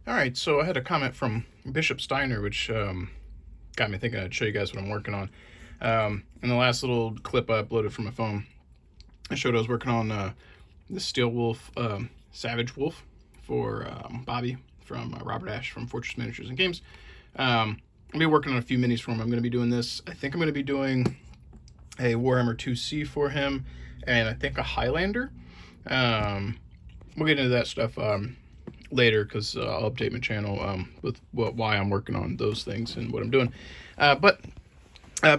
All right, so I had a comment from Bishop Steiner, which got me thinking I'd show you guys what I'm working on. In the last little clip I uploaded from my phone, I showed I was working on the Steel Wolf, Savage Wolf for Bobby from Robert Ash from Fortress Miniatures and Games. I'll be working on a few minis for him. I'm going to be doing this. I think I'm going to be doing a Warhammer 2C for him, and I think a Highlander. We'll get into that stuff later because I'll update my channel with why I'm working on those things and what I'm doing. But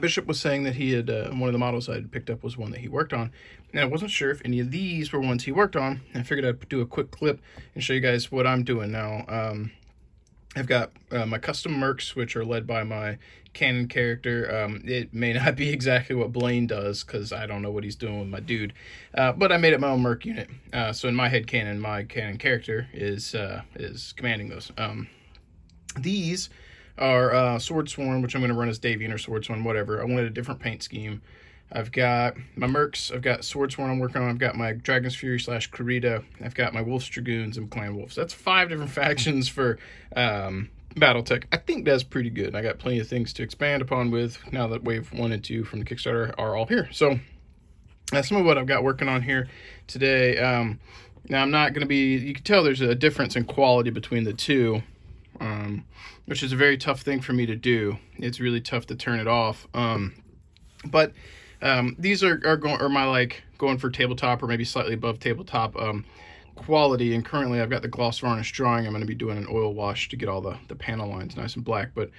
Bishop was saying that he had one of the models I had picked up was one that he worked on, and I wasn't sure if any of these were ones he worked on. I figured I'd do a quick clip and show you guys what I'm doing now. I've got my custom mercs, which are led by my canon character. It may not be exactly what Blaine does, because I don't know what he's doing with my dude. But I made it my own merc unit. So in my head canon, my canon character is commanding those. These are Sword Sworn, which I'm going to run as Davian or Sword Sworn, whatever. I wanted a different paint scheme. I've got my mercs, I've got Sword Sworn I'm working on, I've got my Dragon's Fury / Kurita, I've got my Wolf's Dragoons and Clan Wolves. That's 5 different factions for Battletech. I think that's pretty good. I got plenty of things to expand upon with now that Wave 1 and 2 from the Kickstarter are all here. So that's some of what I've got working on here today. Now I'm not going to be, you can tell there's a difference in quality between the two, which is a very tough thing for me to do. It's really tough to turn it off. But these are my going for tabletop or maybe slightly above tabletop quality, and currently I've got the gloss varnish drawing. I'm going to be doing an oil wash to get all the panel lines nice and black. But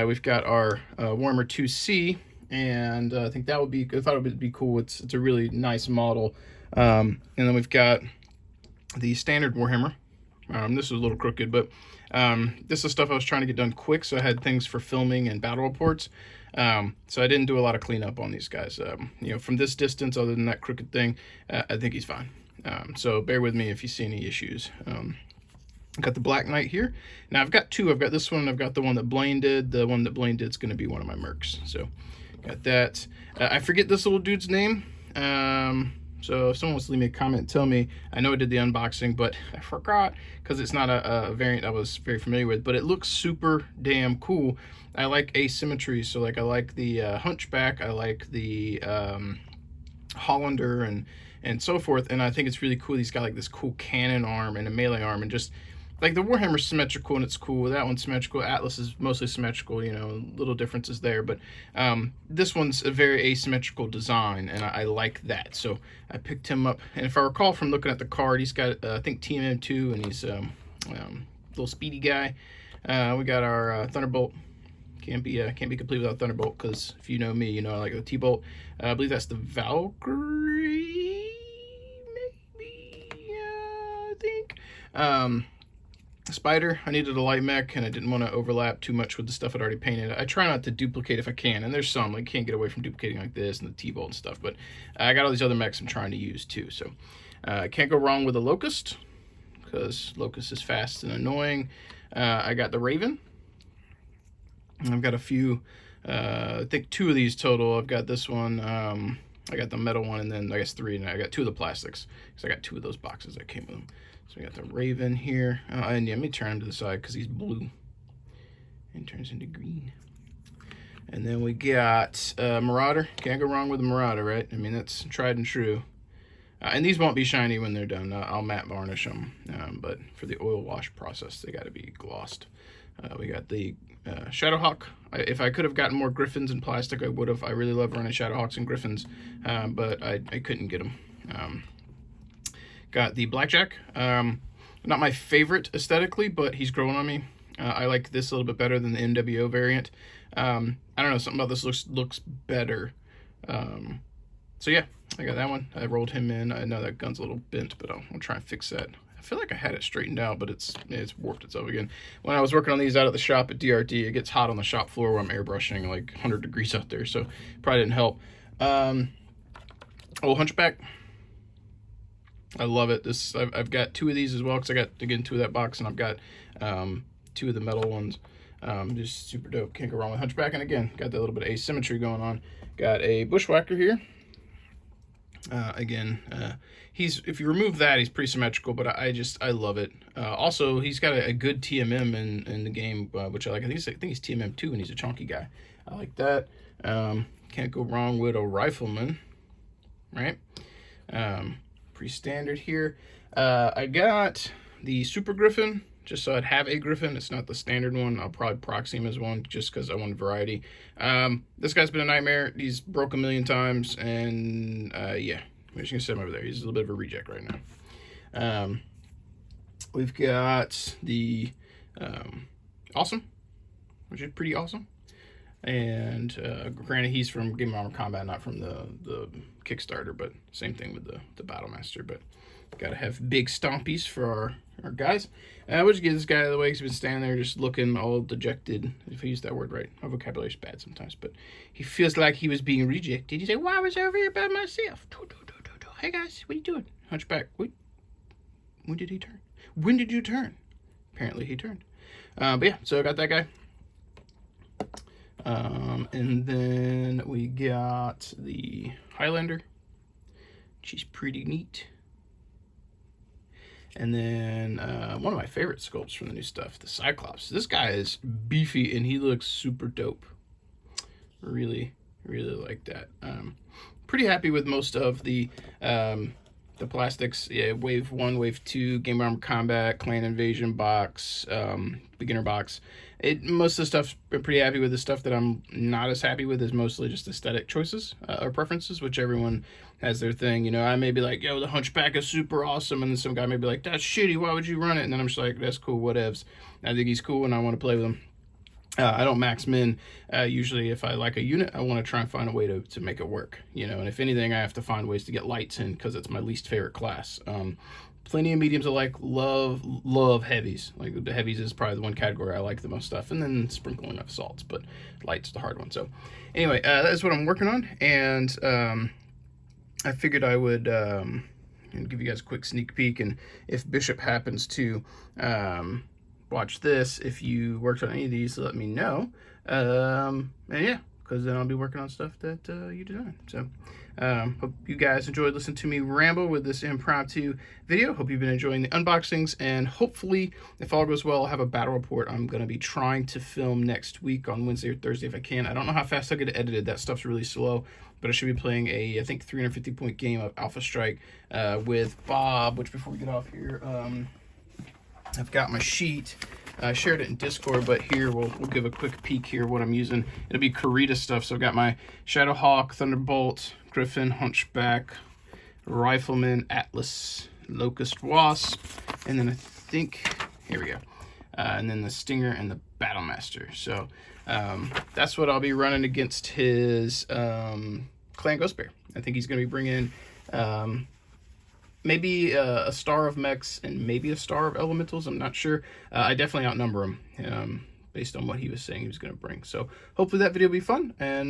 we've got our Warhammer 2C, and I think that would be, I thought it would be cool. It's a really nice model. And then we've got the standard Warhammer. This is a little crooked, but this is stuff I was trying to get done quick, so I had things for filming and battle reports. So I didn't do a lot of cleanup on these guys. From this distance, other than that crooked thing, I think he's fine. So bear with me if you see any issues. Got the Black Knight here. Now I've got 2. I've got this one, and I've got the one that Blaine did. The one that Blaine did is going to be one of my mercs. So got that. I forget this little dude's name. So if someone wants to leave me a comment, tell me. I know I did the unboxing, but I forgot because it's not a variant I was very familiar with, but it looks super damn cool. I like asymmetry, so like I like the Hunchback, I like the Hollander and so forth, and I think it's really cool. He's got like this cool cannon arm and a melee arm, and just like the Warhammer's symmetrical and it's cool. That one's symmetrical. Atlas is mostly symmetrical, little differences there. But this one's a very asymmetrical design, and I like that. So I picked him up. And if I recall from looking at the card, he's got, I think, TMM2, and he's a little speedy guy. We got our Thunderbolt. Can't be complete without Thunderbolt, because if you know me, you know I like the T-Bolt. I believe that's the Valkyrie, maybe, I think. Spider, I needed a light mech, and I didn't want to overlap too much with the stuff I'd already painted. I try not to duplicate if I can, and there's some, like, can't get away from duplicating like this and the T-Bolt and stuff, but I got all these other mechs I'm trying to use too, so can't go wrong with a Locust, because Locust is fast and annoying. I got the Raven. I've got a few, I think 2 of these total. I've got this one, I got the metal one, and then I guess 3, and I got 2 of the plastics, because I got 2 of those boxes that came with them. So we got the Raven here, and yeah, let me turn him to the side because he's blue and turns into green. And then we got Marauder. Can't go wrong with a Marauder, right? I mean, that's tried and true. And these won't be shiny when they're done. I'll matte varnish them, but for the oil wash process, they got to be glossed. We got the Shadowhawk. If I could have gotten more Griffins in plastic, I would have. I really love running Shadowhawks and Griffins, but I couldn't get them. Got the Blackjack. Not my favorite aesthetically, but he's growing on me. I like this a little bit better than the NWO variant. I don't know, something about this looks better. So yeah, I got that one. I rolled him in. I know that gun's a little bent, but I'll try and fix that. I feel like I had it straightened out, but it's warped itself again. When I was working on these out at the shop at DRD, it gets hot on the shop floor where I'm airbrushing, like 100 degrees out there, so probably didn't help. Old Hunchback. I love it. I've got 2 of these as well, because I got, again, 2 of that box, and I've got 2 of the metal ones. Just super dope. Can't go wrong with Hunchback. And again, got that little bit of asymmetry going on. Got a Bushwhacker here. Again, if you remove that, he's pretty symmetrical, but I love it. Also, he's got a good TMM in the game, which I like. I think he's TMM 2, and he's a chunky guy. I like that. Can't go wrong with a rifleman, right? Pretty standard here. I got the Super Griffin, just so I'd have a Griffin. It's not the standard one. I'll probably proxy him as one just because I want variety. This guy's been a nightmare. He's broke a million times, and yeah, I'm just gonna set him over there. He's a little bit of a reject right now. We've got the Awesome, which is pretty awesome. And granted, he's from Game of Armor Combat, not from the Kickstarter, but same thing with the Battlemaster. But gotta have big stompies for our guys. We'll just get this guy out of the way because he's been standing there just looking all dejected, if I use that word right. My vocabulary's bad sometimes, but he feels like he was being rejected. He's like, well, I was over here by myself. Hey guys, what are you doing? Hunchback, wait. When did he turn? When did you turn? Apparently he turned. But yeah, so I got that guy. And then we got the Highlander. She's pretty neat. And then one of my favorite sculpts from the new stuff, the Cyclops. This guy is beefy and he looks super dope. Really, really like that. Pretty happy with most of the plastics. Yeah, Wave 1, Wave 2, Game of Armor Combat, Clan Invasion box, beginner box. Most of the stuff I'm pretty happy with. The stuff that I'm not as happy with is mostly just aesthetic choices or preferences, which everyone has their thing. You know, I may be like, yo, the Hunchback is super awesome, and then some guy may be like, that's shitty, why would you run it? And then I'm just like, that's cool, whatevs. I think he's cool and I want to play with him. I don't max min. Usually if I like a unit, I want to try and find a way to make it work, you know, and if anything, I have to find ways to get lights in because it's my least favorite class. Plenty of mediums I like, love heavies. Like the heavies is probably the one category I like the most stuff, and then sprinkling of salts, but light's the hard one. So anyway, that's what I'm working on, and I figured I would give you guys a quick sneak peek, and if Bishop happens to watch this, if you worked on any of these, let me know. And yeah, because then I'll be working on stuff that you design. So hope you guys enjoyed listening to me ramble with this impromptu video. Hope you've been enjoying the unboxings, and hopefully, if all goes well, I'll have a battle report I'm going to be trying to film next week on Wednesday or Thursday if I can. I don't know how fast I'll get it edited. That stuff's really slow, but I should be playing I think 350 point game of Alpha Strike with Bob, which before we get off here, I've got my sheet. I shared it in Discord, but here we'll give a quick peek here what I'm using. It'll be Karita stuff. So I've got my Shadowhawk, Thunderbolt, Griffin, Hunchback, Rifleman, Atlas, Locust, Wasp, and then I think, here we go, and then the Stinger and the Battlemaster. So that's what I'll be running against his Clan Ghost Bear. I think he's going to be bringing maybe a star of mechs and maybe a star of elementals. I'm not sure. I definitely outnumber him based on what he was saying he was going to bring. So hopefully that video will be fun, and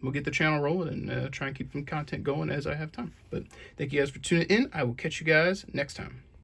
we'll get the channel rolling and try and keep some content going as I have time. But thank you guys for tuning in. I will catch you guys next time.